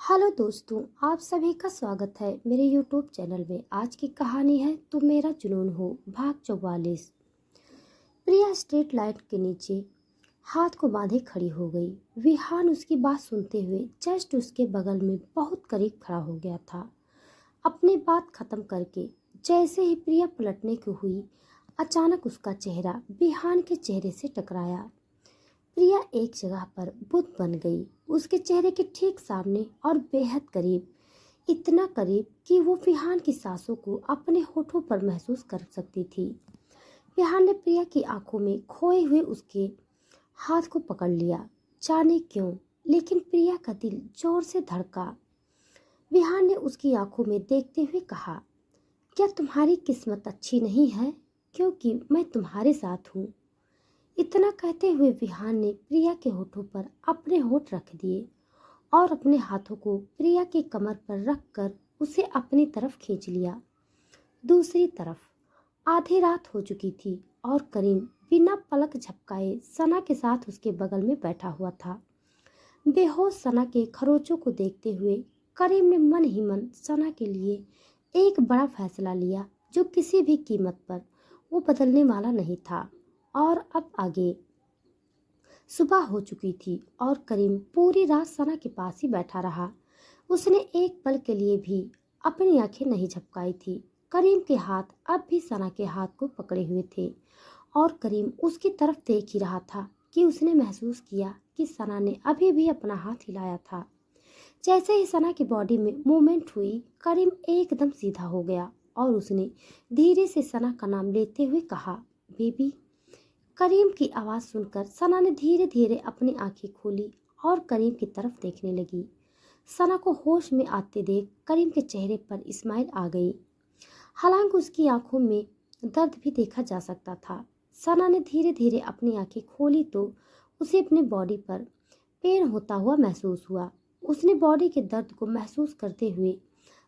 Hello दोस्तों, आप सभी का स्वागत है मेरे यूट्यूब चैनल में। आज की कहानी है तुम मेरा जुनून हो, भाग 44। प्रिया स्ट्रीट लाइट के नीचे हाथ को बांधे खड़ी हो गई। विहान उसकी बात सुनते हुए जस्ट उसके बगल में बहुत करीब खड़ा हो गया था। अपनी बात खत्म करके जैसे ही प्रिया पलटने को हुई, अचानक उसका चेहरा विहान के चेहरे से टकराया। प्रिया एक जगह पर बुत बन गई, उसके चेहरे के ठीक सामने और बेहद करीब, इतना करीब कि वो विहान की सांसों को अपने होठों पर महसूस कर सकती थी। विहान ने प्रिया की आंखों में खोए हुए उसके हाथ को पकड़ लिया। जाने क्यों, लेकिन प्रिया का दिल जोर से धड़का। विहान ने उसकी आंखों में देखते हुए कहा, क्या तुम्हारी किस्मत अच्छी नहीं है, क्योंकि मैं तुम्हारे साथ हूँ। इतना कहते हुए विहान ने प्रिया के होठों पर अपने होठ रख दिए और अपने हाथों को प्रिया के कमर पर रखकर उसे अपनी तरफ खींच लिया। दूसरी तरफ आधी रात हो चुकी थी और करीम बिना पलक झपकाए सना के साथ उसके बगल में बैठा हुआ था। बेहोश सना के खरोचों को देखते हुए करीम ने मन ही मन सना के लिए एक बड़ा फैसला लिया, जो किसी भी कीमत पर वो बदलने वाला नहीं था। और अब आगे सुबह हो चुकी थी और करीम पूरी रात सना के पास ही बैठा रहा। उसने एक पल के लिए भी अपनी आंखें नहीं झपकाई थी। करीम के हाथ अब भी सना के हाथ को पकड़े हुए थे और करीम उसकी तरफ देख ही रहा था कि उसने महसूस किया कि सना ने अभी भी अपना हाथ हिलाया था। जैसे ही सना की बॉडी में मूवमेंट हुई, करीम एकदम सीधा हो गया और उसने धीरे से सना का नाम लेते हुए कहा, बेबी। करीम की आवाज़ सुनकर सना ने धीरे धीरे अपनी आंखें खोली और करीम की तरफ देखने लगी। सना को होश में आते देख करीम के चेहरे पर स्माइल आ गई। हालांकि उसकी आंखों में दर्द भी देखा जा सकता था। सना ने धीरे धीरे अपनी आंखें खोली तो उसे अपनी बॉडी पर पेन होता हुआ महसूस हुआ। उसने बॉडी के दर्द को महसूस करते हुए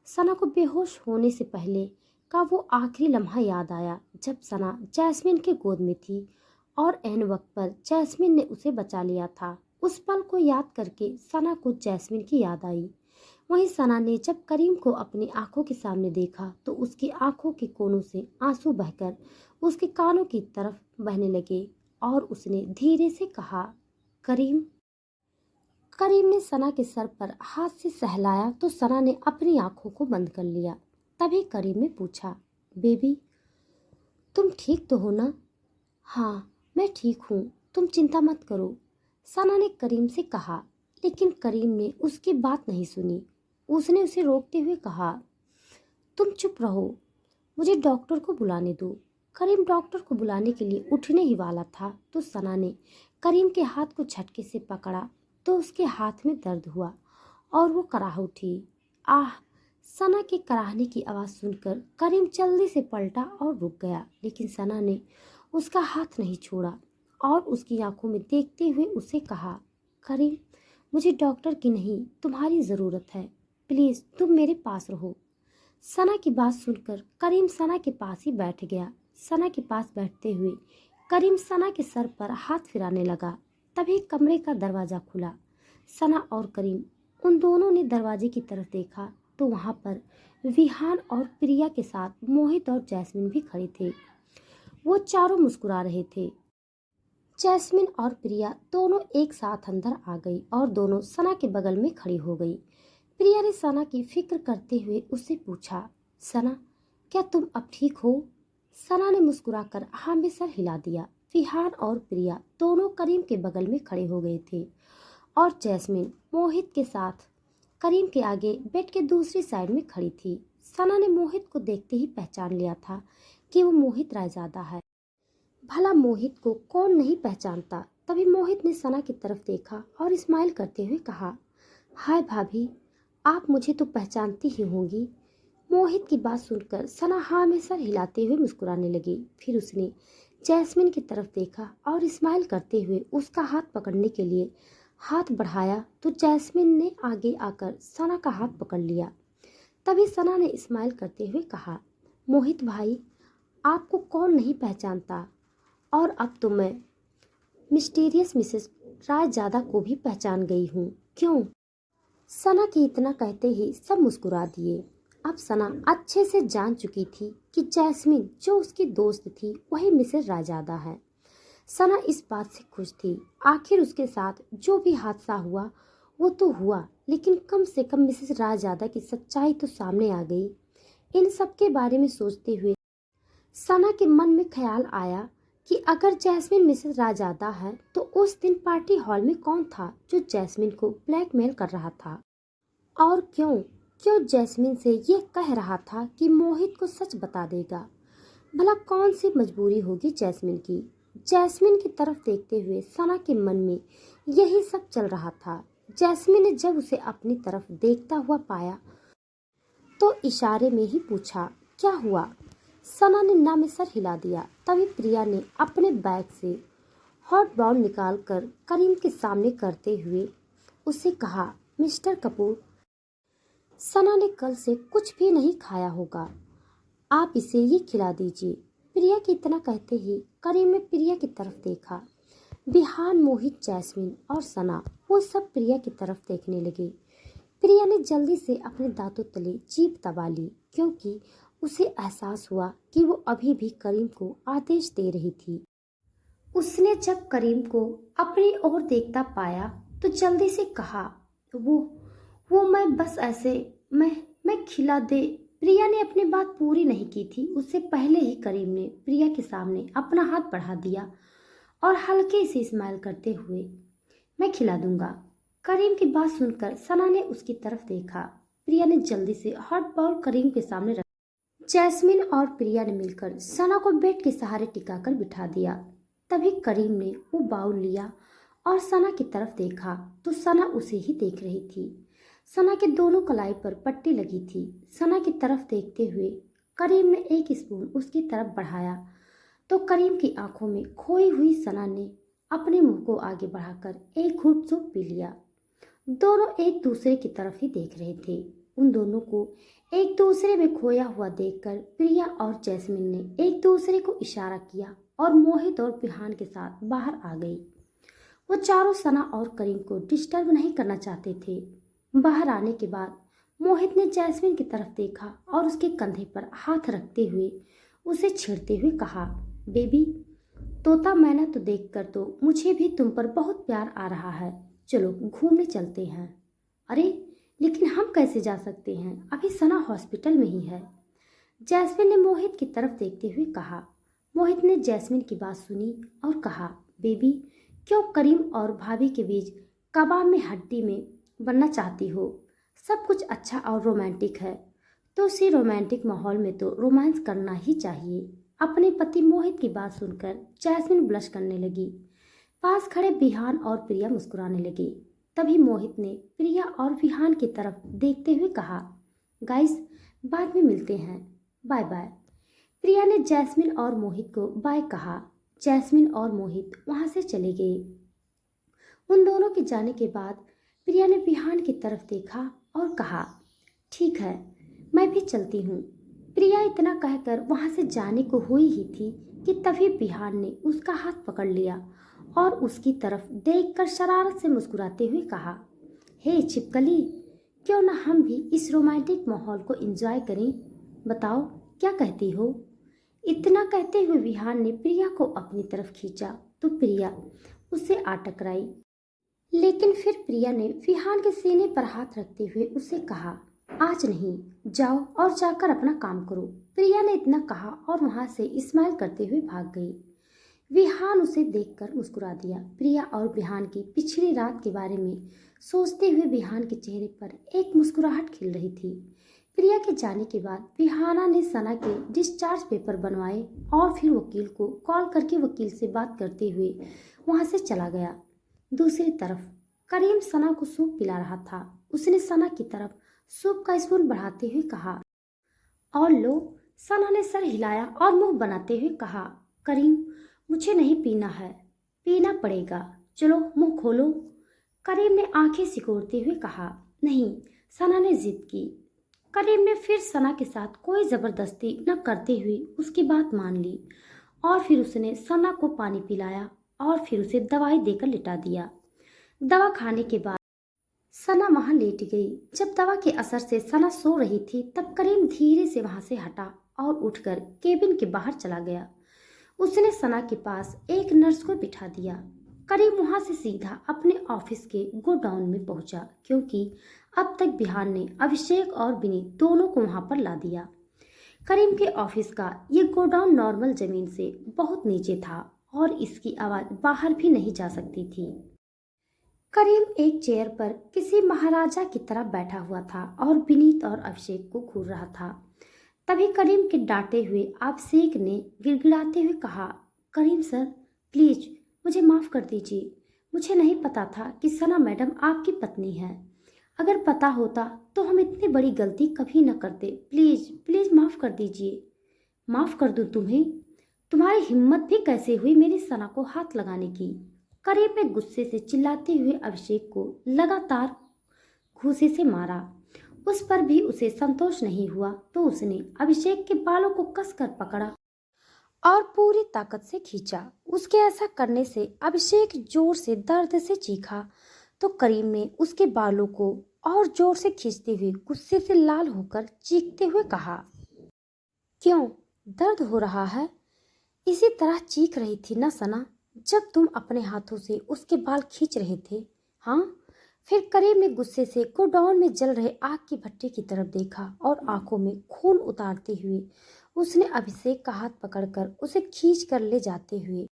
सना को बेहोश होने से पहले का वो आखिरी लम्हा याद आया, जब सना जैस्मिन के गोद में थी और ऐन वक्त पर जैस्मिन ने उसे बचा लिया था। उस पल को याद करके सना को जैस्मिन की याद आई। वहीं सना ने जब करीम को अपनी आंखों के सामने देखा तो उसकी आंखों के कोनों से आंसू बहकर उसके कानों की तरफ बहने लगे और उसने धीरे से कहा, करीम। करीम ने सना के सर पर हाथ से सहलाया तो सना ने अपनी आंखों को बंद कर लिया। तभी करीम ने पूछा, बेबी, तुम ठीक तो हो ना? हाँ, मैं ठीक हूँ, तुम चिंता मत करो, सना ने करीम से कहा। लेकिन करीम ने उसकी बात नहीं सुनी। उसने उसे रोकते हुए कहा, तुम चुप रहो, मुझे डॉक्टर को बुलाने दो। करीम डॉक्टर को बुलाने के लिए उठने ही वाला था तो सना ने करीम के हाथ को झटके से पकड़ा तो उसके हाथ में दर्द हुआ और वो कराह उठी। आह! सना के कराहने की आवाज़ सुनकर करीम जल्दी से पलटा और रुक गया, लेकिन सना ने उसका हाथ नहीं छोड़ा और उसकी आंखों में देखते हुए उसे कहा, करीम, मुझे डॉक्टर की नहीं तुम्हारी ज़रूरत है, प्लीज़ तुम मेरे पास रहो। सना की बात सुनकर करीम सना के पास ही बैठ गया। सना के पास बैठते हुए करीम सना के सर पर हाथ फिराने लगा। तभी कमरे का दरवाज़ा खुला। सना और करीम उन दोनों ने दरवाजे की तरफ देखा तो वहां पर विहान और प्रिया के साथ मोहित और जैस्मिन भी खड़े थे। वो चारों मुस्कुरा रहे थे। जैस्मिन और प्रिया दोनों एक साथ अंदर आ गई और दोनों सना के बगल में खड़ी हो गई। प्रिया ने सना की फिक्र करते हुए उससे पूछा, सना, क्या तुम अब ठीक हो? सना ने मुस्कुराकर हाँ में सर हिला दिया। विहान और प्रिया दोनों करीम के बगल में खड़े हो गए थे और जैस्मिन मोहित के साथ करीम के आगे बेड के दूसरी साइड में खड़ी थी। सना ने मोहित को देखते ही पहचान लिया था कि वो मोहित रायजादा है। भला मोहित को कौन नहीं पहचानता। तभी मोहित ने सना की तरफ देखा और स्माइल करते हुए कहा, हाय भाभी, आप मुझे तो पहचानती ही होंगी। मोहित की बात सुनकर सना हाँ में सर हिलाते हुए मुस्कुराने लगी। फिर उसने जैस्मिन की तरफ देखा और स्माइल करते हुए उसका हाथ पकड़ने के लिए हाथ बढ़ाया तो जैस्मिन ने आगे आकर सना का हाथ पकड़ लिया। तभी सना ने स्माइल करते हुए कहा, मोहित भाई, आपको कौन नहीं पहचानता, और अब तो मैं मिस्टीरियस मिसेस रायजादा को भी पहचान गई हूँ। क्यों? सना के इतना कहते ही सब मुस्कुरा दिए। अब सना अच्छे से जान चुकी थी कि जैस्मिन जो उसकी दोस्त थी वही मिसेस राजादा है। सना इस बात से खुश थी। आखिर उसके साथ जो भी हादसा हुआ वो तो हुआ, लेकिन कम से कम मिसेस राजादा की सच्चाई तो सामने आ गई। इन सब के बारे में सोचते हुए सना के मन में ख्याल आया कि अगर जैस्मिन मिसेस राजादा है तो उस दिन पार्टी हॉल में कौन था जो जैस्मिन को ब्लैकमेल कर रहा था। और क्यों क्यों जैस्मिन से ये कह रहा था कि मोहित को सच बता देगा। भला कौन सी मजबूरी होगी जैस्मिन की। जैस्मिन की तरफ देखते हुए सना के मन में यही सब चल रहा था। जैस्मिन ने जब उसे अपनी तरफ देखता हुआ पाया तो इशारे में ही पूछा, क्या हुआ। सना ने ना में सर हिला दिया। तभी प्रिया ने अपने बैग से हॉट बाउल निकाल कर करीम के सामने करते हुए उससे कहा, मिस्टर कपूर, सना ने कल से कुछ भी नहीं खाया होगा, आप इसे ये खिला दीजिए। प्रिया के इतना कहते ही करीम ने प्रिया की तरफ देखा। बिहान, मोहित, जैस्मिन और सना वो सब प्रिया की तरफ देखने लगे। प्रिया ने जल्दी से अपने दांतों तले जीभ दबा ली, क्योंकि उसे एहसास हुआ कि वो अभी भी करीम को आदेश दे रही थी। उसने जब करीम को अपनी ओर देखता पाया तो जल्दी से कहा, वो मैं बस ऐसे मैं खिला दे। प्रिया ने अपनी बात पूरी नहीं की थी, उससे पहले ही करीम ने प्रिया के सामने अपना हाथ बढ़ा दिया और हल्के से स्माइल करते हुए, मैं खिला दूंगा। करीम की बात सुनकर सना ने उसकी तरफ देखा। प्रिया ने जल्दी से हॉट बाउल करीम के सामने रखा। जैस्मिन और प्रिया ने मिलकर सना को बेड के सहारे टिकाकर बिठा दिया। तभी करीम ने वो बाउल लिया और सना की तरफ देखा तो सना उसे ही देख रही थी। सना के दोनों कलाई पर पट्टी लगी थी। सना की तरफ देखते हुए करीम ने एक स्पून उसकी तरफ बढ़ाया तो करीम की आंखों में खोई हुई सना ने अपने मुंह को आगे बढ़ाकर एक घूंट सूप पी लिया। दोनों एक दूसरे की तरफ ही देख रहे थे। उन दोनों को एक दूसरे में खोया हुआ देखकर प्रिया और जैस्मिन ने एक दूसरे को इशारा किया और मोहित और बिहान के साथ बाहर आ गई। वो चारों सना और करीम को डिस्टर्ब नहीं करना चाहते थे। बाहर आने के बाद मोहित ने जैस्मिन की तरफ देखा और उसके कंधे पर हाथ रखते हुए उसे छेड़ते हुए कहा, बेबी, तोता मैना तो देखकर तो मुझे भी तुम पर बहुत प्यार आ रहा है। चलो घूमने चलते हैं। अरे लेकिन हम कैसे जा सकते हैं, अभी सना हॉस्पिटल में ही है। जैस्मिन ने मोहित की तरफ देखते हुए कहा। मोहित ने जैस्मिन की बात सुनी और कहा, बेबी, क्यों करीम और भाभी के बीच कबाब में हड्डी में बनना चाहती हो। सब कुछ अच्छा और रोमांटिक है तो उसी रोमांटिक माहौल में तो रोमांस करना ही चाहिए। अपने पति मोहित की बात सुनकर जैस्मिन ब्लश करने लगी। पास खड़े बिहान और प्रिया मुस्कुराने लगे। तभी मोहित ने प्रिया और विहान की तरफ देखते हुए कहा, गाइस, बाद में मिलते हैं, बाय बाय। प्रिया ने जैस्मिन और मोहित को बाय कहा। जैस्मिन और मोहित वहां से चले गए। उन दोनों के जाने के बाद प्रिया ने विहान की तरफ देखा और कहा, ठीक है, मैं भी चलती हूँ। प्रिया इतना कहकर वहां से जाने को हुई ही थी कि तभी विहान ने उसका हाथ पकड़ लिया और उसकी तरफ देखकर शरारत से मुस्कुराते हुए कहा, हे छिपकली, क्यों ना हम भी इस रोमांटिक माहौल को एंजॉय करें, बताओ क्या कहती हो। इतना कहते हुए विहान ने प्रिया को अपनी तरफ खींचा तो प्रिया उससे आ टकराई। लेकिन फिर प्रिया ने विहान के सीने पर हाथ रखते हुए उसे कहा, आज नहीं, जाओ और जाकर अपना काम करो। प्रिया ने इतना कहा और वहां से स्माइल करते हुए भाग गई। विहान उसे देखकर मुस्कुरा दिया। प्रिया और विहान की पिछली रात के बारे में सोचते हुए विहान के चेहरे पर एक मुस्कुराहट खिल रही थी। प्रिया के जाने के बाद विहाना ने सना के डिस्चार्ज पेपर बनवाए और फिर वकील को कॉल करके वकील से बात करते हुए वहां से चला गया। दूसरी तरफ करीम सना को सूप पिला रहा था। उसने सना की तरफ सूप का स्पून बढ़ाते हुए कहा, और लो। सना ने सर हिलाया और मुंह बनाते हुए कहा, करीम, मुझे नहीं पीना है। पीना पड़ेगा, चलो मुंह खोलो। करीम ने आंखें सिकोड़ते हुए कहा, नहीं। सना ने जिद की। करीम ने फिर सना के साथ कोई जबरदस्ती न करते हुए उसकी बात मान ली और फिर उसने सना को पानी पिलाया और फिर उसे दवाई देकर लिटा दिया। दवा खाने के बाद सना वहां लेट गई। जब दवा के असर से सना सो रही थी तब करीम धीरे से वहां से हटा और उठकर केबिन के बाहर चला गया। उसने सना के पास एक नर्स को बिठा दिया। करीम वहां से सीधा अपने ऑफिस के गोडाउन में पहुंचा क्योंकि अब तक बिहान ने अभिषेक और विनीत दोनों को वहां पर ला दिया। करीम के ऑफिस का ये गोडाउन नॉर्मल जमीन से बहुत नीचे था और इसकी आवाज बाहर भी नहीं जा सकती थी। करीम एक चेयर पर किसी महाराजा की तरह बैठा हुआ था और विनीत और अभिषेक को घूर रहा था। तभी करीम के डांटे हुए अभिषेक ने गिड़गिड़ाते हुए कहा, करीम सर, प्लीज मुझे माफ कर दीजिए। मुझे नहीं पता था कि सना मैडम आपकी पत्नी है। अगर पता होता तो हम इतनी बड़ी गलती कभी न करते। प्लीज प्लीज माफ कर दीजिए। माफ कर दूं तुम्हें? तुम्हारी हिम्मत भी कैसे हुई मेरी सना को हाथ लगाने की? करीब ने गुस्से से चिल्लाते हुए अभिषेक को लगातार घूंसे से मारा। उस पर भी उसे संतोष नहीं हुआ तो उसने अभिषेक के बालों को कसकर पकड़ा और पूरी ताकत से खींचा। उसके ऐसा करने से अभिषेक जोर से दर्द से चीखा तो करीम ने उसके बालों को और जोर से खींचते हुए गुस्से से लाल होकर चीखते हुए कहा, क्यों, दर्द हो रहा है? इसी तरह चीख रही थी ना सना जब तुम अपने हाथों से उसके बाल खींच रहे थे? हाँ? फिर करीम ने गुस्से से गोडाउन में जल रहे आग की भट्टी की तरफ देखा और आंखों में खून उतारते हुए उसने अभिषेक का हाथ पकड़कर उसे खींच कर ले जाते हुए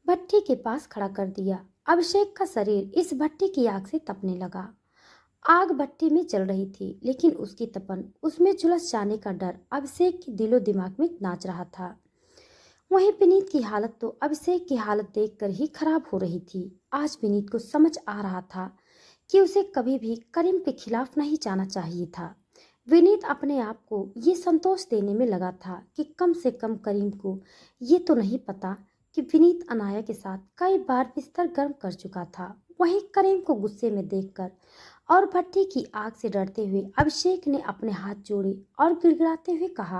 भट्टी के पास खड़ा कर दिया। अभिषेक का शरीर इस भट्टी की आग से तपने लगा। आग भट्टी में जल रही थी लेकिन उसकी तपन उसमें झुलस जाने का डर अभिषेक के दिलो दिमाग में नाच रहा था। वहीं विनीत की हालत तो अभिषेक की हालत देखकर ही खराब हो रही थी। आज विनीत को समझ आ रहा था कि उसे कभी भी करीम के खिलाफ नहीं जाना चाहिए था। विनीत अपने आप को ये संतोष देने में लगा था कि कम से कम करीम को ये तो नहीं पता कि विनीत अनाया के साथ कई बार बिस्तर गर्म कर चुका था। वहीं करीम को गुस्से में देखकर और भट्टी की आग से डरते हुए अभिषेक ने अपने हाथ जोड़े और गिड़गिड़ाते हुए कहा,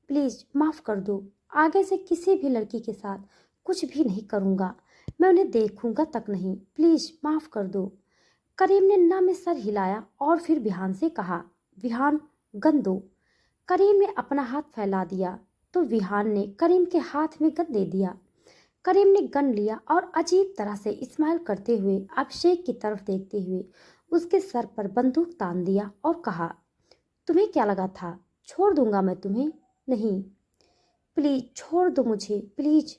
प्लीज माफ कर दो। आगे से किसी भी लड़की के साथ कुछ भी नहीं करूंगा। मैं उन्हें देखूंगा तक नहीं। प्लीज माफ कर दो। करीम ने ना में सर हिलाया और फिर विहान से कहा, विहान, गन दो। करीम ने अपना हाथ फैला दिया तो विहान ने करीम के हाथ में गन दे दिया। करीम ने गन लिया और अजीब तरह से इस्माइल करते हुए अभिषेक की तरफ देखते हुए उसके सर पर बंदूक तान दिया और कहा, तुम्हें क्या लगा था छोड़ दूंगा मैं तुम्हें? नहीं, प्लीज छोड़ दो मुझे, प्लीज।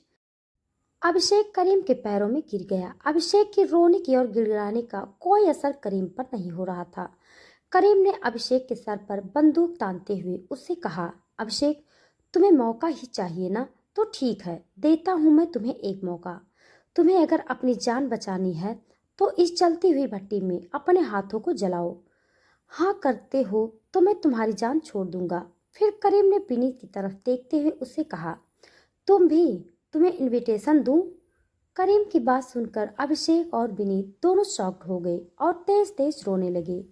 अभिषेक करीम के पैरों में गिर गया। अभिषेक के रोने की और गिड़गिड़ाने का कोई असर करीम पर नहीं हो रहा था। करीम ने अभिषेक के सर पर बंदूक तानते हुए उससे कहा, अभिषेक, तुम्हें मौका ही चाहिए ना? तो ठीक है, देता हूं मैं तुम्हें एक मौका। तुम्हें अगर अपनी जान बचानी है तो इस जलती हुई भट्टी में अपने हाथों को जलाओ। हाँ करते हो तो मैं तुम्हारी जान छोड़ दूंगा। फिर करीम ने विनीत की तरफ देखते हुए उससे कहा, तुम भी, तुम्हें इनविटेशन दूं? करीम की बात सुनकर अभिषेक और विनीत दोनों शॉक्ड हो गए और तेज तेज रोने लगे।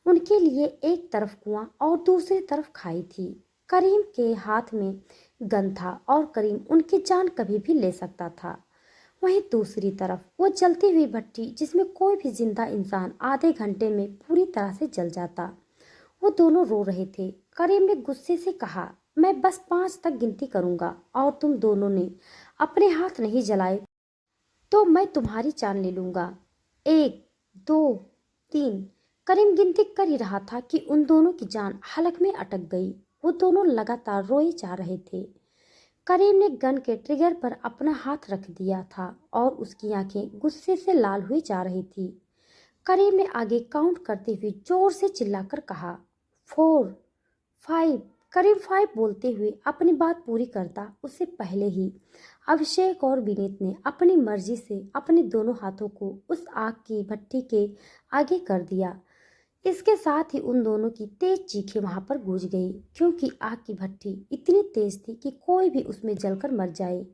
उनके लिए एक तरफ कुआं और दूसरी तरफ खाई थी। करीम के हाथ में गन था और करीम उनकी जान कभी भी ले सकता था। वहीं दूसरी तरफ वो जलती हुई भट्टी जिसमें कोई भी जिंदा इंसान आधे घंटे में पूरी तरह से जल जाता। वो दोनों रो रहे थे। करीम ने गुस्से से कहा, मैं बस 5 तक गिनती करूंगा और तुम दोनों ने अपने हाथ नहीं जलाए तो मैं तुम्हारी जान ले लूंगा। 1, 2, 3। करीम गिनती कर ही रहा था कि उन दोनों की जान हलक में अटक गई। वो दोनों लगातार रोए जा रहे थे। करीम ने गन के ट्रिगर पर अपना हाथ रख दिया था और उसकी आंखें गुस्से से लाल हुई जा रही थी। करीम ने आगे काउंट करते हुए जोर से चिल्लाकर कहा, 4, 5। करीब 5 बोलते हुए अपनी बात पूरी करता उससे पहले ही अभिषेक और विनीत ने अपनी मर्जी से अपने दोनों हाथों को उस आग की भट्टी के आगे कर दिया। इसके साथ ही उन दोनों की तेज चीखें वहां पर गूंज गई क्योंकि आग की भट्टी इतनी तेज थी कि कोई भी उसमें जलकर मर जाए।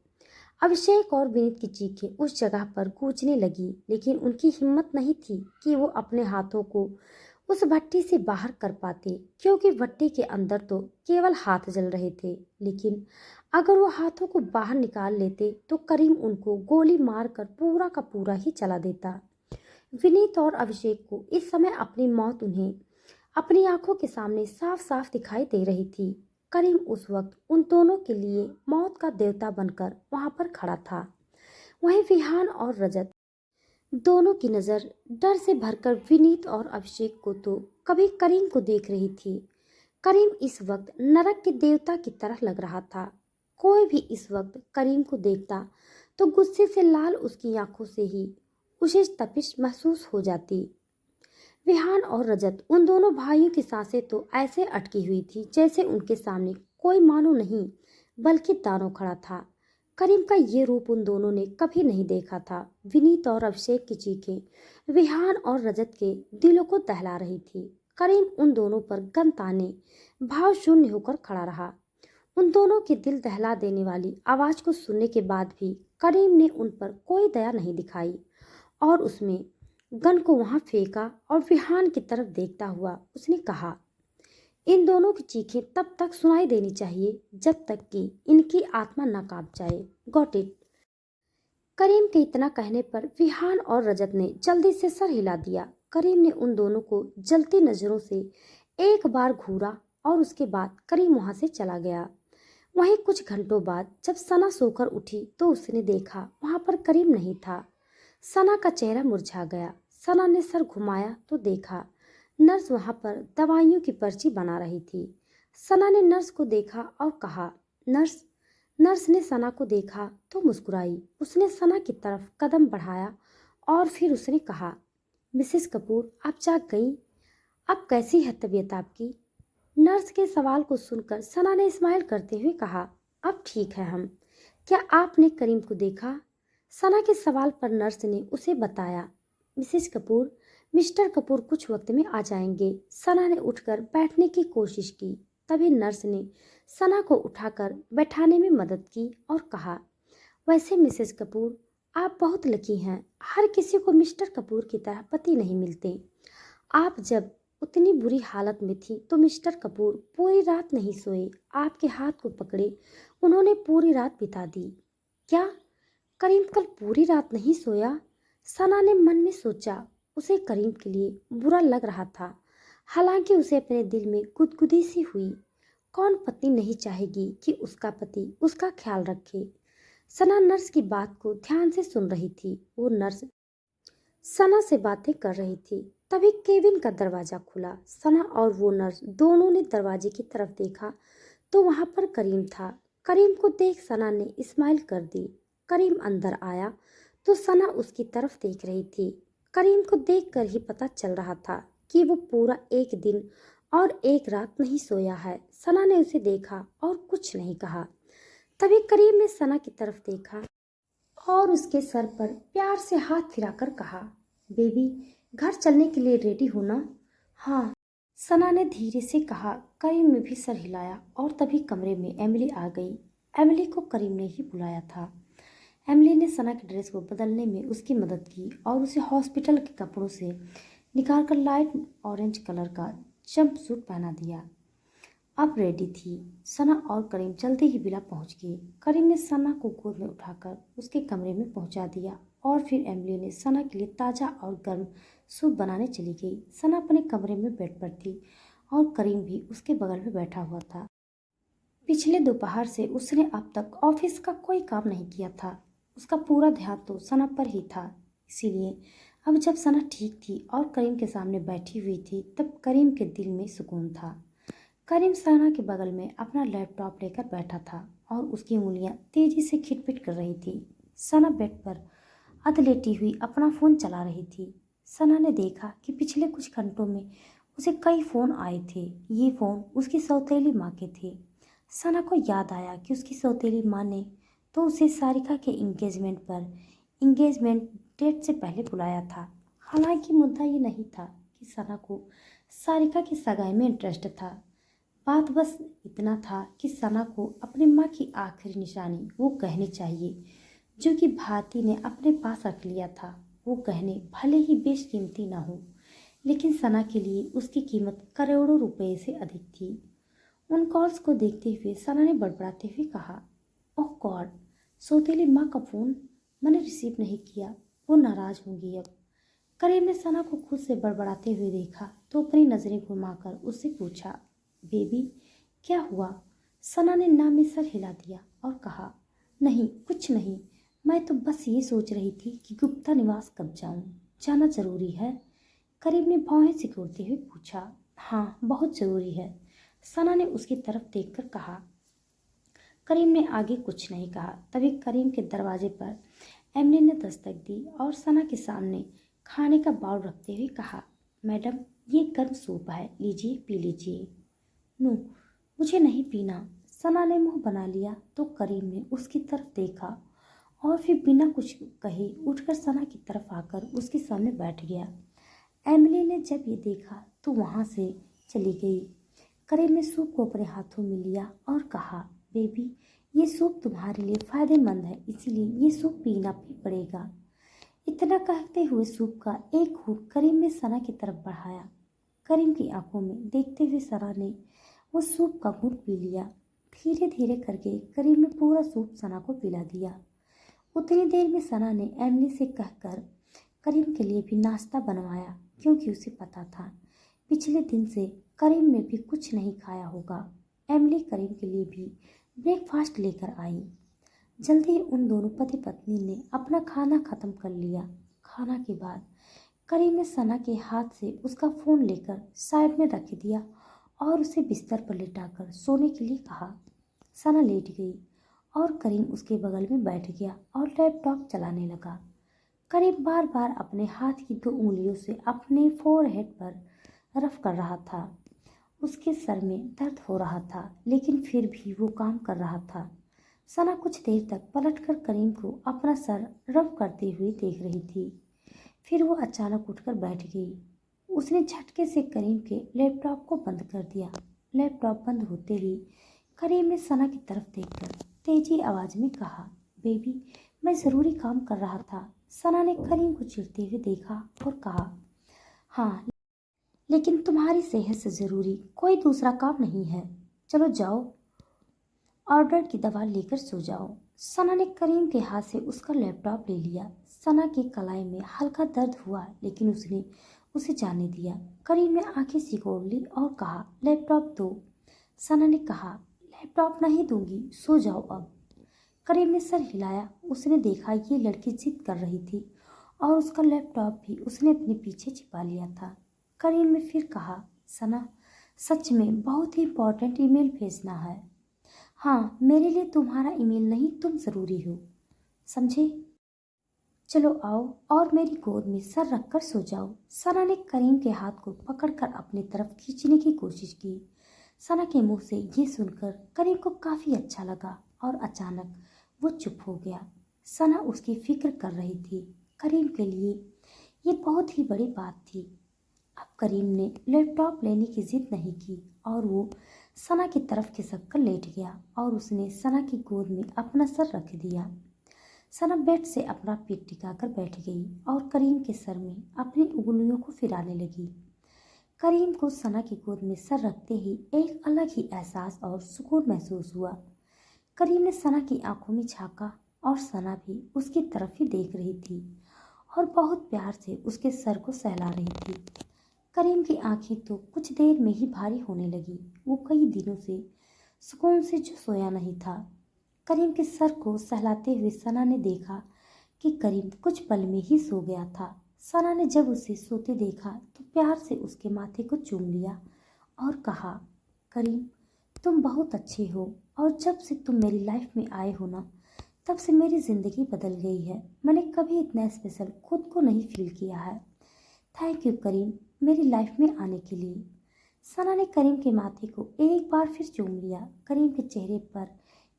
अभिषेक और विनीत की चीखें उस जगह पर गूंजने लगी लेकिन उनकी हिम्मत नहीं थी कि वो अपने हाथों को उस भट्टी से बाहर कर पाते क्योंकि भट्टी के अंदर तो केवल हाथ जल रहे थे। लेकिन अगर वो हाथों को बाहर निकाल लेते तो करीम उनको गोली मारकर पूरा का पूरा ही जला देता। विनीत और अभिषेक को इस समय अपनी मौत उन्हें अपनी आंखों के सामने साफ साफ दिखाई दे रही थी। करीम उस वक्त उन दोनों के लिए मौत का देवता बनकर वहां पर खड़ा था। वहीं विहान और रजत दोनों की नजर डर से भरकर विनीत और अभिषेक को तो कभी करीम को देख रही थी। करीम इस वक्त नरक के देवता की तरह लग रहा था। कोई भी इस वक्त करीम को देखता तो गुस्से से लाल उसकी आंखों से ही उसे तपिश महसूस हो जाती। विहान और रजत उन दोनों भाइयों की सांसें तो ऐसे अटकी हुई थी जैसे उनके सामने कोई मानो नहीं बल्कि दानव खड़ा था। करीम का ये रूप उन दोनों ने कभी नहीं देखा था। विनीत और अभिषेक की चीखें विहान और रजत के दिलों को दहला रही थी। करीम उन दोनों पर गन ताने भाव शून्य होकर खड़ा रहा। उन दोनों के दिल दहला देने वाली आवाज को सुनने के बाद भी करीम ने उन पर कोई दया नहीं दिखाई और उसमें गन को वहां फेंका और विहान की तरफ देखता हुआ उसने कहा, इन दोनों की चीखें तब तक सुनाई देनी चाहिए जब तक कि इनकी आत्मा न कांप जाए। Got it. करीम के इतना कहने पर विहान और रजत ने जल्दी से सर हिला दिया। करीम ने उन दोनों को जलती नजरों से एक बार घूरा और उसके बाद करीम वहां से चला गया। वहीं कुछ घंटों बाद जब सना सोकर उठी तो उसने देखा वहां पर करीम नहीं था। सना का चेहरा मुरझा गया। सना ने सर घुमाया तो देखा नर्स वहां पर दवाइयों की पर्ची बना रही थी। सना ने नर्स को देखा और कहा, नर्स। नर्स ने सना को देखा तो मुस्कुराई। उसने सना की तरफ कदम बढ़ाया और फिर उसने कहा, मिसेस कपूर, आप जाग गई? अब कैसी है तबीयत आपकी? नर्स के सवाल को सुनकर सना ने स्माइल करते हुए कहा, अब ठीक है हम। क्या आपने करीम को देखा? सना के सवाल पर नर्स ने उसे बताया, मिसेस कपूर, मिस्टर कपूर कुछ वक्त में आ जाएंगे। सना ने उठकर बैठने की कोशिश की। तभी नर्स ने सना को उठाकर बैठाने में मदद की और कहा, वैसे मिसेस कपूर, आप बहुत लकी हैं। हर किसी को मिस्टर कपूर की तरह पति नहीं मिलते। आप जब उतनी बुरी हालत में थी तो मिस्टर कपूर पूरी रात नहीं सोए। आपके हाथ को पकड़े उन्होंने पूरी रात बिता दी। क्या करीम कल पूरी रात नहीं सोया? सना ने मन में सोचा। उसे करीम के लिए बुरा लग रहा था। हालांकि उसे अपने दिल में गुदगुदी सी हुई। कौन पत्नी नहीं चाहेगी कि उसका पति उसका ख्याल रखे। सना नर्स की बात को ध्यान से सुन रही थी। वो नर्स सना से बातें कर रही थी। तभी केबिन का दरवाजा खुला। सना और वो नर्स दोनों ने दरवाजे की तरफ देखा तो वहां पर करीम था। करीम को देख सना ने स्माइल कर दी। करीम अंदर आया तो सना उसकी तरफ देख रही थी। करीम को देखकर ही पता चल रहा था कि वो पूरा एक दिन और एक रात नहीं सोया है। सना ने उसे देखा और कुछ नहीं कहा। तभी करीम ने सना की तरफ देखा और उसके सर पर प्यार से हाथ फिराकर कहा, बेबी, घर चलने के लिए रेडी हो ना? हाँ, सना ने धीरे से कहा। करीम ने भी सर हिलाया और तभी कमरे में एमिली आ गई। एमिली को करीम ने ही बुलाया था। एमिली ने सना के ड्रेस को बदलने में उसकी मदद की और उसे हॉस्पिटल के कपड़ों से निकालकर लाइट ऑरेंज कलर का जंप सूट पहना दिया। अब रेडी थी। सना और करीम जल्दी ही विला पहुंच गए। करीम ने सना को गोद में उठाकर उसके कमरे में पहुंचा दिया और फिर एमिली ने सना के लिए ताज़ा और गर्म सूप बनाने चली गई। सना अपने कमरे में बेड पर थी और करीम भी उसके बगल में बैठा हुआ था। पिछले दोपहर से उसने अब तक ऑफिस का कोई काम नहीं किया था। उसका पूरा ध्यान तो सना पर ही था। इसीलिए अब जब सना ठीक थी और करीम के सामने बैठी हुई थी तब करीम के दिल में सुकून था। करीम सना के बगल में अपना लैपटॉप लेकर बैठा था और उसकी उंगलियां तेजी से खिटपिट कर रही थी। सना बेड पर अध लेटी हुई अपना फ़ोन चला रही थी। सना ने देखा कि पिछले कुछ घंटों में उसे कई फ़ोन आए थे। ये फ़ोन उसकी सौतेली माँ के थे। सना को याद आया कि उसकी सौतेली माँ ने तो उसे सारिका के इंगेजमेंट डेट से पहले बुलाया था। हालांकि मुद्दा ये नहीं था कि सना को सारिका की सगाई में इंटरेस्ट था। बात बस इतना था कि सना को अपनी माँ की आखिरी निशानी वो गहने चाहिए जो कि भारती ने अपने पास रख लिया था। वो गहने भले ही बेशकीमती ना हो, लेकिन सना के लिए उसकी कीमत करोड़ों रुपए से अधिक थी। उन कॉल्स को देखते हुए सना ने बड़बड़ाते हुए कहा, ओह गॉड, सौतेली माँ का फ़ोन मैंने रिसीव नहीं किया। वो नाराज़ होंगी अब। करीम ने सना को खुद से बड़बड़ाते हुए देखा तो अपनी नजरें घुमाकर उससे पूछा, बेबी क्या हुआ? सना ने ना में सर हिला दिया और कहा, नहीं कुछ नहीं, मैं तो बस ये सोच रही थी कि गुप्ता निवास कब जाऊं, जाना जरूरी है? करीम ने भौहें सिकोड़ते हुए पूछा। हाँ बहुत जरूरी है, सना ने उसकी तरफ देखकर कहा। करीम ने आगे कुछ नहीं कहा। तभी करीम के दरवाजे पर एमिली ने दस्तक दी और सना के सामने खाने का बाउल रखते हुए कहा, मैडम ये गर्म सूप है, लीजिए पी लीजिए। नो, मुझे नहीं पीना। सना ने मुंह बना लिया तो करीम ने उसकी तरफ देखा और फिर बिना कुछ कहे उठकर सना की तरफ आकर उसके सामने बैठ गया। एमिली ने जब ये देखा तो वहाँ से चली गई। करीम ने सूप को अपने हाथों में लिया और कहा, बेबी ये सूप तुम्हारे लिए फायदेमंद है, इसीलिए ये सूप पीना भी पड़ेगा। इतना कहते हुए सूप का एक घूंट करीम ने सना की तरफ बढ़ाया। करीम की आंखों में देखते हुए सना ने वो सूप का घूंट पी लिया। धीरे धीरे करके करीम ने पूरा सूप सना को पिला दिया। उतनी देर में सना ने एमिली से कहकर करीम के लिए भी नाश्ता बनवाया, क्योंकि उसे पता था पिछले दिन से करीम ने भी कुछ नहीं खाया होगा। एमिली करीम के लिए भी ब्रेकफास्ट लेकर आई। जल्दी ही उन दोनों पति पत्नी ने अपना खाना खत्म कर लिया। खाना के बाद करीम ने सना के हाथ से उसका फ़ोन लेकर साइड में रख दिया और उसे बिस्तर पर लिटाकर सोने के लिए कहा। सना लेट गई और करीम उसके बगल में बैठ गया और लैपटॉप चलाने लगा। करीम बार बार अपने हाथ की 2 उंगलियों से अपने फोरहेड पर रफ कर रहा था। उसके सर में दर्द हो रहा था, लेकिन फिर भी वो काम कर रहा था। सना कुछ देर तक पलटकर करीम को अपना सर रब करते हुए देख रही थी। फिर वो अचानक उठकर बैठ गई। उसने झटके से करीम के लैपटॉप को बंद कर दिया। लैपटॉप बंद होते ही करीम ने सना की तरफ देखकर तेजी आवाज में कहा, बेबी मैं ज़रूरी काम कर रहा था। सना ने करीम को चिढ़ते हुए देखा और कहा, हाँ लेकिन तुम्हारी सेहत से ज़रूरी कोई दूसरा काम नहीं है। चलो जाओ, ऑर्डर की दवा लेकर सो जाओ। सना ने करीम के हाथ से उसका लैपटॉप ले लिया। सना की कलाई में हल्का दर्द हुआ, लेकिन उसने उसे जाने दिया। करीम ने आंखें सिकोड़ ली और कहा, लैपटॉप दो। सना ने कहा, लैपटॉप नहीं दूंगी, सो जाओ अब। करीम ने सर हिलाया। उसने देखा ये लड़की जिद कर रही थी और उसका लैपटॉप भी उसने अपने पीछे छिपा लिया था। करीम ने फिर कहा, सना सच में बहुत ही इम्पोर्टेंट ईमेल भेजना है। हाँ मेरे लिए तुम्हारा ईमेल नहीं, तुम ज़रूरी हो, समझे? चलो आओ और मेरी गोद में सर रखकर सो जाओ। सना ने करीम के हाथ को पकड़कर अपनी तरफ खींचने की कोशिश की। सना के मुंह से ये सुनकर करीम को काफ़ी अच्छा लगा और अचानक वो चुप हो गया। सना उसकी फिक्र कर रही थी। करीम के लिए ये बहुत ही बड़ी बात थी। अब करीम ने लैपटॉप लेने की जिद नहीं की और वो सना की तरफ खिसक कर लेट गया और उसने सना की गोद में अपना सर रख दिया। सना बेड से अपना पीठ टिकाकर बैठ गई और करीम के सर में अपनी उंगलियों को फिराने लगी। करीम को सना की गोद में सर रखते ही एक अलग ही एहसास और सुकून महसूस हुआ। करीम ने सना की आंखों में झांका और सना भी उसकी तरफ ही देख रही थी और बहुत प्यार से उसके सर को सहला रही थी। करीम की आंखें तो कुछ देर में ही भारी होने लगी। वो कई दिनों से सुकून से जो सोया नहीं था। करीम के सर को सहलाते हुए सना ने देखा कि करीम कुछ पल में ही सो गया था। सना ने जब उसे सोते देखा तो प्यार से उसके माथे को चूम लिया और कहा, करीम तुम बहुत अच्छे हो और जब से तुम मेरी लाइफ में आए हो ना, तब से मेरी ज़िंदगी बदल गई है। मैंने कभी इतना स्पेशल खुद को नहीं फील किया है। थैंक यू करीम, मेरी लाइफ में आने के लिए। सना ने करीम के माथे को एक बार फिर चूम लिया। करीम के चेहरे पर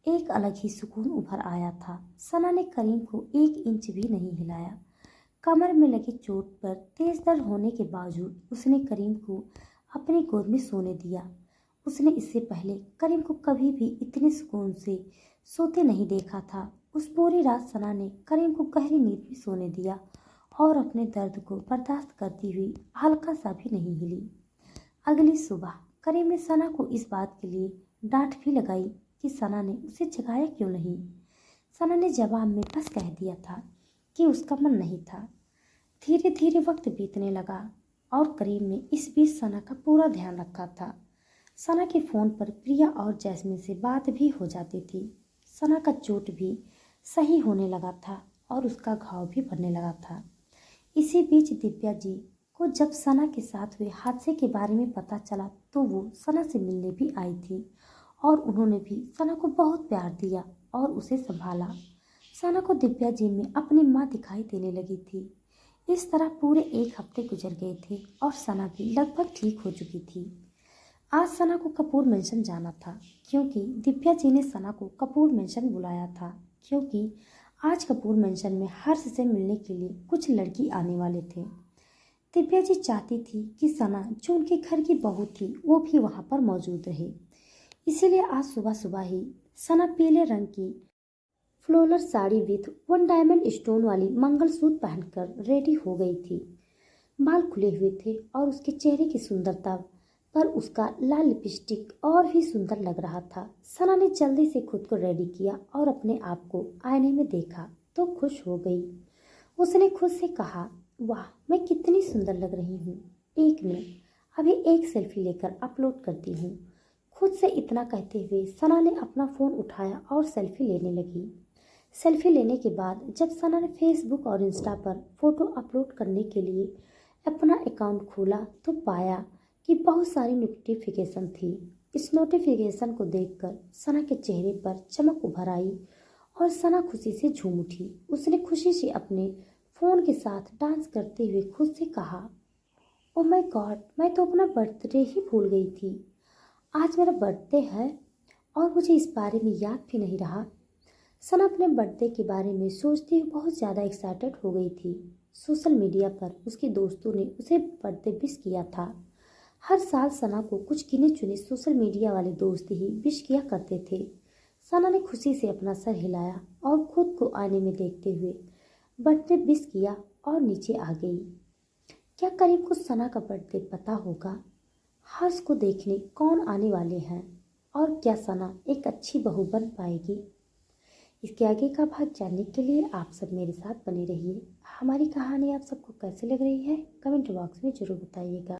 एक अलग ही सुकून उभर आया था। सना ने करीम को 1 इंच भी नहीं हिलाया। कमर में लगी चोट पर तेज दर्द होने के बावजूद उसने करीम को अपनी गोद में सोने दिया। उसने इससे पहले करीम को कभी भी इतने सुकून से सोते नहीं देखा था। उस पूरी रात सना ने करीम को गहरी नींद में सोने दिया और अपने दर्द को बर्दाश्त करती हुई हल्का सा भी नहीं हिली। अगली सुबह करीम ने सना को इस बात के लिए डांट भी लगाई कि सना ने उसे जगाया क्यों नहीं। सना ने जवाब में बस कह दिया था कि उसका मन नहीं था। धीरे धीरे वक्त बीतने लगा और करीम ने इस बीच सना का पूरा ध्यान रखा था। सना के फ़ोन पर प्रिया और जैस्मिन से बात भी हो जाती थी। सना का चोट भी सही होने लगा था और उसका घाव भी भरने लगा था। इसी बीच दिव्या जी को जब सना के साथ हुए हादसे के बारे में पता चला तो वो सना से मिलने भी आई थी और उन्होंने भी सना को बहुत प्यार दिया और उसे संभाला। सना को दिव्या जी में अपनी माँ दिखाई देने लगी थी। इस तरह पूरे एक हफ्ते गुजर गए थे और सना भी लगभग ठीक हो चुकी थी। आज सना को कपूर मेंशन जाना था क्योंकि दिव्या जी ने सना को कपूर मेंशन बुलाया था, क्योंकि आज कपूर मेंशन में हर्ष से मिलने के लिए कुछ लड़की आने वाले थे। दिव्या जी चाहती थी कि सना जो उनके घर की बहू थी वो भी वहाँ पर मौजूद रहे। इसीलिए आज सुबह सुबह ही सना पीले रंग की floral sari with 1 diamond stone वाली मंगलसूत्र पहनकर रेडी हो गई थी। बाल खुले हुए थे और उसके चेहरे की सुंदरता पर उसका लाल लिपस्टिक और भी सुंदर लग रहा था। सना ने जल्दी से खुद को रेडी किया और अपने आप को आईने में देखा तो खुश हो गई। उसने खुद से कहा, वाह मैं कितनी सुंदर लग रही हूँ। एक मिनट, अभी एक सेल्फी लेकर अपलोड करती हूँ। खुद से इतना कहते हुए सना ने अपना फ़ोन उठाया और सेल्फी लेने लगी। सेल्फी लेने के बाद जब सना ने फेसबुक और इंस्टा पर फोटो अपलोड करने के लिए अपना अकाउंट खोला तो पाया कि बहुत सारी नोटिफिकेशन थी। इस नोटिफिकेशन को देखकर सना के चेहरे पर चमक उभर आई और सना खुशी से झूम उठी। उसने खुशी से अपने फ़ोन के साथ डांस करते हुए खुद से कहा, ओ माय गॉड, मैं तो अपना बर्थडे ही भूल गई थी। आज मेरा बर्थडे है और मुझे इस बारे में याद भी नहीं रहा। सना अपने बर्थडे के बारे में सोचती हुई बहुत ज़्यादा एक्साइटेड हो गई थी। सोशल मीडिया पर उसके दोस्तों ने उसे बर्थडे विश किया था। हर साल सना को कुछ गिने चुने सोशल मीडिया वाले दोस्त ही विश किया करते थे। सना ने खुशी से अपना सर हिलाया और खुद को आईने में देखते हुए बर्थडे विश किया और नीचे आ गई। क्या करीब को सना का बर्थडे पता होगा? हर्ष को देखने कौन आने वाले हैं और क्या सना एक अच्छी बहू बन पाएगी? इसके आगे का भाग जानने के लिए आप सब मेरे साथ बने रहिए। हमारी कहानी आप सबको कैसी लग रही है कमेंट बॉक्स में ज़रूर बताइएगा।